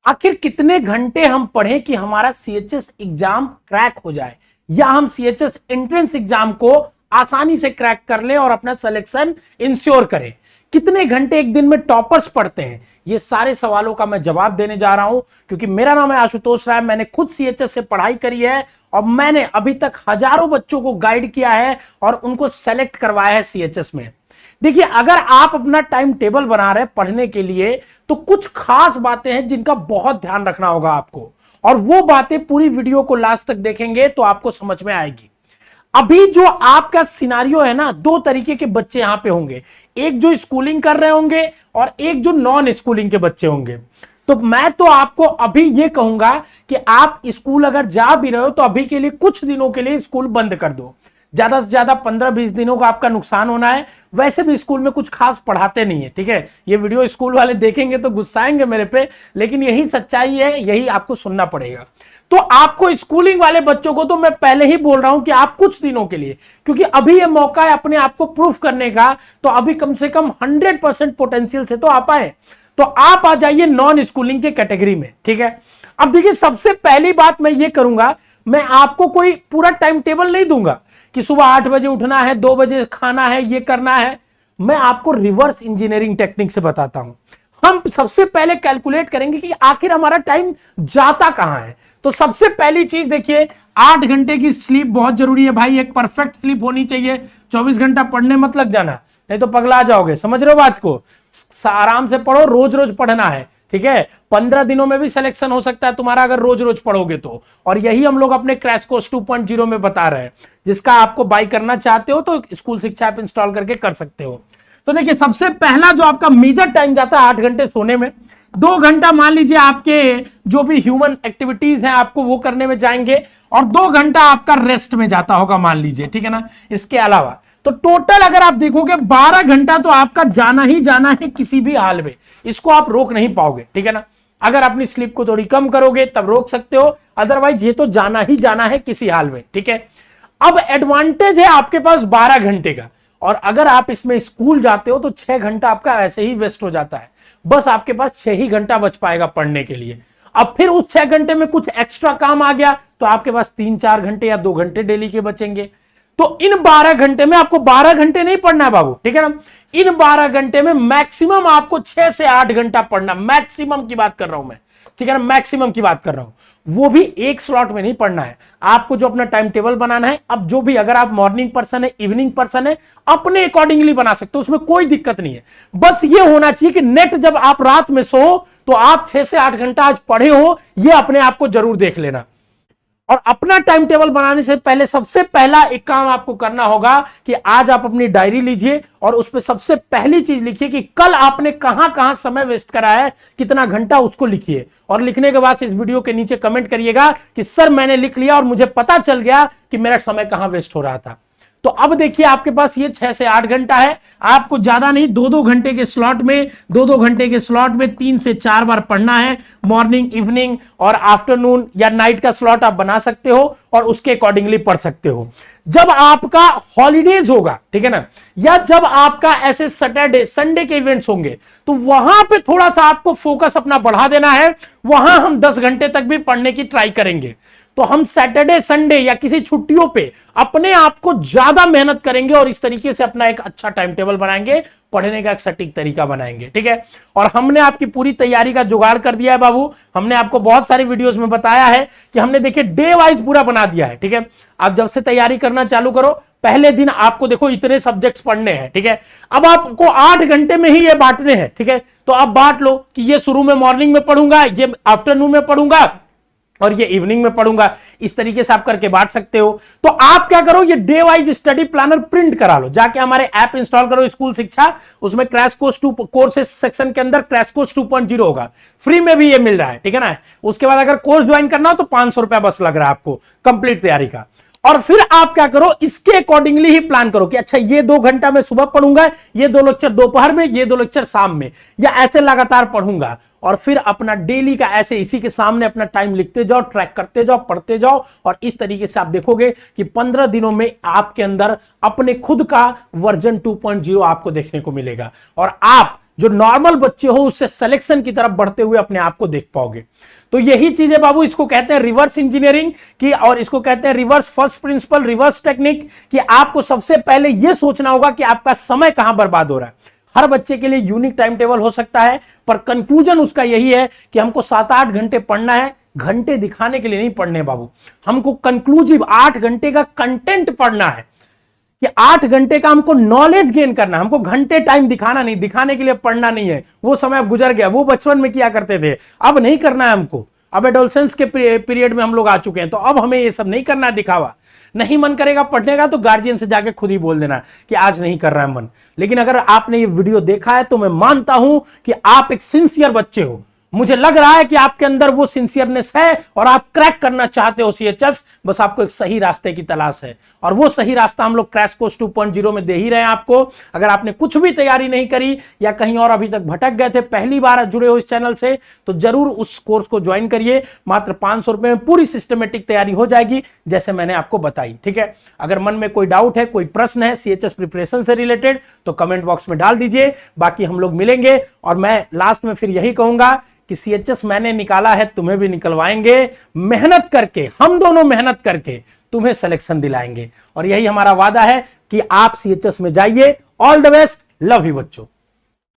आखिर कितने घंटे हम पढ़ें कि हमारा सीएचएस एग्जाम क्रैक हो जाए, या हम सीएचएस एंट्रेंस एग्जाम को आसानी से क्रैक कर लें और अपना सिलेक्शन इंश्योर करें। कितने घंटे एक दिन में टॉपर्स पढ़ते हैं, ये सारे सवालों का मैं जवाब देने जा रहा हूं, क्योंकि मेरा नाम है आशुतोष राय। मैंने खुद सीएचएस से पढ़ाई करी है और मैंने अभी तक हजारों बच्चों को गाइड किया है और उनको सेलेक्ट करवाया है सीएचएस में। देखिए, अगर आप अपना टाइम टेबल बना रहे हैं पढ़ने के लिए, तो कुछ खास बातें हैं जिनका बहुत ध्यान रखना होगा आपको, और वो बातें पूरी वीडियो को लास्ट तक देखेंगे तो आपको समझ में आएगी। अभी जो आपका सिनारियो है ना, दो तरीके के बच्चे यहां पे होंगे, एक जो स्कूलिंग कर रहे होंगे और एक जो नॉन स्कूलिंग के बच्चे होंगे। तो मैं तो आपको अभी ये कहूंगा कि आप स्कूल अगर जा भी रहे हो तो अभी के लिए कुछ दिनों के लिए स्कूल बंद कर दो। ज्यादा से ज्यादा 15-20 दिनों का आपका नुकसान होना है। वैसे भी स्कूल में कुछ खास पढ़ाते नहीं है, ठीक है। ये वीडियो स्कूल वाले देखेंगे तो गुस्साएंगे मेरे पे, लेकिन यही सच्चाई है, यही आपको सुनना पड़ेगा। तो आपको स्कूलिंग वाले बच्चों को तो मैं पहले ही बोल रहा हूं कि आप कुछ दिनों के लिए, क्योंकि अभी ये मौका है अपने आप को प्रूफ करने का, तो अभी कम से कम 100% पोटेंशियल से तो आप आए, तो आप आ जाइए नॉन स्कूलिंग के कैटेगरी में, ठीक है। अब देखिए, सबसे पहली बात मैं ये करूंगा, मैं आपको कोई पूरा टाइम टेबल नहीं दूंगा कि सुबह 8 बजे उठना है, 2 बजे खाना है, ये करना है। मैं आपको रिवर्स इंजीनियरिंग टेक्निक से बताता हूं। हम सबसे पहले कैलकुलेट करेंगे कि आखिर हमारा टाइम जाता कहां है। तो सबसे पहली चीज देखिए, 8 घंटे की स्लीप बहुत जरूरी है भाई। एक परफेक्ट स्लीप होनी चाहिए। 24 घंटा पढ़ने मत लग जाना, नहीं तो पगला जाओगे। समझ रहे हो बात को? आराम से पढ़ो, रोज रोज पढ़ना है, ठीक है। 15 दिनों में भी सिलेक्शन हो सकता है तुम्हारा अगर रोज रोज पढ़ोगे तो। और यही हम लोग अपने क्रैश कोर्स 2.0 में बता रहे हैं, जिसका आपको बाय करना चाहते हो तो स्कूल शिक्षा ऐप इंस्टॉल करके कर सकते हो। तो देखिए, सबसे पहला जो आपका मेजर टाइम जाता है 8 घंटे सोने में, 2 घंटा मान लीजिए आपके जो भी ह्यूमन एक्टिविटीज हैं आपको वो करने में जाएंगे, और 2 घंटा आपका रेस्ट में जाता होगा मान लीजिए, ठीक है ना। इसके अलावा तो टोटल अगर आप देखोगे 12 घंटा तो आपका जाना ही जाना है किसी भी हाल में। इसको आप रोक नहीं पाओगे, ठीक है ना। अगर अपनी स्लीप को थोड़ी कम करोगे तब रोक सकते हो, अदरवाइज ये तो जाना ही जाना है किसी हाल में, ठीक है। अब एडवांटेज है आपके पास 12 घंटे का, और अगर आप इसमें स्कूल जाते हो तो 6 घंटा आपका ऐसे ही वेस्ट हो जाता है। बस आपके पास 6 ही घंटा बच पाएगा पढ़ने के लिए। अब फिर उस 6 घंटे में कुछ एक्स्ट्रा काम आ गया तो आपके पास 3-4 घंटे या 2 घंटे डेली के बचेंगे। तो इन 12 घंटे में आपको 12 घंटे नहीं पढ़ना है बाबू, ठीक है ना। इन 12 घंटे में मैक्सिमम आपको 6 से 8 घंटा पढ़ना, मैक्सिमम की बात कर रहा हूं मैं, ठीक है ना, मैक्सिमम की बात कर रहा हूं। वो भी एक स्लॉट में नहीं पढ़ना है आपको, जो अपना टाइम टेबल बनाना है। अब जो भी, अगर आप मॉर्निंग पर्सन है, इवनिंग पर्सन है, अपने अकॉर्डिंगली बना सकते हो, उसमें कोई दिक्कत नहीं है। बस ये होना चाहिए कि नेट जब आप रात में सो तो आप 6 से 8 घंटा आज पढ़े हो, ये अपने आप को जरूर देख लेना। और अपना टाइम टेबल बनाने से पहले सबसे पहला एक काम आपको करना होगा कि आज आप अपनी डायरी लीजिए और उस पर सबसे पहली चीज लिखिए कि कल आपने कहां कहां समय वेस्ट करा है, कितना घंटा, उसको लिखिए। और लिखने के बाद इस वीडियो के नीचे कमेंट करिएगा कि सर मैंने लिख लिया और मुझे पता चल गया कि मेरा समय कहां वेस्ट हो रहा था। तो अब देखिए, आपके पास ये 6 से 8 घंटा है। आपको ज्यादा नहीं, 2-2 घंटे के स्लॉट में, 2-2 घंटे के स्लॉट में 3 से 4 बार पढ़ना है। मॉर्निंग, इवनिंग और आफ्टरनून या नाइट का स्लॉट आप बना सकते हो और उसके अकॉर्डिंगली पढ़ सकते हो। जब आपका हॉलीडेज होगा, ठीक है ना, या जब आपका ऐसे सैटरडे संडे के इवेंट्स होंगे, तो वहां पे थोड़ा सा आपको फोकस अपना बढ़ा देना है। वहां हम 10 घंटे तक भी पढ़ने की ट्राई करेंगे। तो हम सैटरडे, संडे या किसी छुट्टियों पे अपने आप को ज्यादा मेहनत करेंगे और इस तरीके से अपना एक अच्छा टाइम टेबल बनाएंगे, पढ़ने का एक सटीक तरीका बनाएंगे, ठीक है। और हमने आपकी पूरी तैयारी का जुगाड़ कर दिया है बाबू। हमने आपको बहुत सारी वीडियोस में बताया है कि हमने देखिए डे वाइज पूरा बना दिया है, ठीक है। आप जब से तैयारी करना चालू करो, पहले दिन आपको देखो इतने सब्जेक्ट्स पढ़ने हैं, ठीक है। अब आपको 8 घंटे में ही ये बांटने हैं, ठीक है। तो आप बांट लो कि ये शुरू में मॉर्निंग में पढ़ूंगा, ये आफ्टरनून में पढ़ूंगा और ये इवनिंग में पढ़ूंगा। इस तरीके से आप करके बांट सकते हो। तो आप क्या करो, ये day wise study planner print करा लो, जाके हमारे ऐप इंस्टॉल करो स्कूल शिक्षा, उसमें क्रैश कोर्स 2 कोर्सेस सेक्शन के अंदर क्रैश कोर्स 2.0 होगा, फ्री में भी ये मिल रहा है, ठीक है ना। उसके बाद अगर कोर्स ज्वाइन करना हो तो 500 रुपया बस लग रहा है आपको कंप्लीट तैयारी का। और फिर आप क्या करो, इसके अकॉर्डिंगली ही प्लान करो कि अच्छा ये 2 घंटा मैं सुबह पढ़ूंगा, ये 2 लेक्चर दोपहर में, ये 2 लेक्चर शाम में, या ऐसे लगातार पढ़ूंगा। और फिर अपना डेली का ऐसे इसी के सामने अपना टाइम लिखते जाओ, ट्रैक करते जाओ, पढ़ते जाओ, और इस तरीके से आप देखोगे कि 15 दिनों में आपके अंदर अपने खुद का वर्जन 2.0 आपको देखने को मिलेगा। और आप जो नॉर्मल बच्चे हो उससे सिलेक्शन की तरफ बढ़ते हुए अपने आप को देख पाओगे। तो यही चीज है बाबू, इसको कहते हैं रिवर्स इंजीनियरिंग की, और इसको कहते हैं reverse first principle, reverse technique, कि आपको सबसे पहले यह सोचना होगा कि आपका समय कहां बर्बाद हो रहा है। हर बच्चे के लिए यूनिक टाइम टेबल हो सकता है, पर कंक्लूजन उसका यही है कि हमको 7-8 घंटे पढ़ना है, घंटे दिखाने के लिए नहीं पढ़ने बाबू। हमको कंक्लूसिव 8 घंटे का कंटेंट पढ़ना है, कि 8 घंटे का हमको नॉलेज गेन करना है। हमको घंटे टाइम दिखाना नहीं, दिखाने के लिए पढ़ना नहीं है। वो समय अब गुजर गया, वो बचपन में किया करते थे, अब नहीं करना है हमको। अब एडोलसेंस के पीरियड में हम लोग आ चुके हैं, तो अब हमें ये सब नहीं करना है दिखावा। नहीं मन करेगा पढ़ने का तो गार्जियन से जाके खुद ही बोल देना कि आज नहीं कर रहा है मन। लेकिन अगर आपने ये वीडियो देखा है तो मैं मानता हूं कि आप एक सिंसियर बच्चे हो। मुझे लग रहा है कि आपके अंदर वो सिंसियरनेस है और आप क्रैक करना चाहते हो सीएचएस, बस आपको एक सही रास्ते की तलाश है। और वो सही रास्ता हम लोग क्रैश कोर्स 2.0 में दे ही रहे हैं आपको। अगर आपने कुछ भी तैयारी नहीं करी या कहीं और अभी तक भटक गए थे, पहली बार जुड़े हो इस चैनल से, तो जरूर उस कोर्स को ज्वाइन करिए। मात्र 500 रुपए में पूरी सिस्टमेटिक तैयारी हो जाएगी, जैसे मैंने आपको बताई। ठीक है, अगर मन में कोई डाउट है, कोई प्रश्न है सीएचएस प्रिपरेशन से रिलेटेड, तो कमेंट बॉक्स में डाल दीजिए। बाकी हम लोग मिलेंगे, और मैं लास्ट में फिर यही कहूंगा कि सीएचएस मैंने निकाला है, तुम्हें भी निकलवाएंगे। मेहनत करके, हम दोनों मेहनत करके तुम्हें सिलेक्शन दिलाएंगे, और यही हमारा वादा है कि आप सीएचएस में जाइए। All the best, love you बच्चों।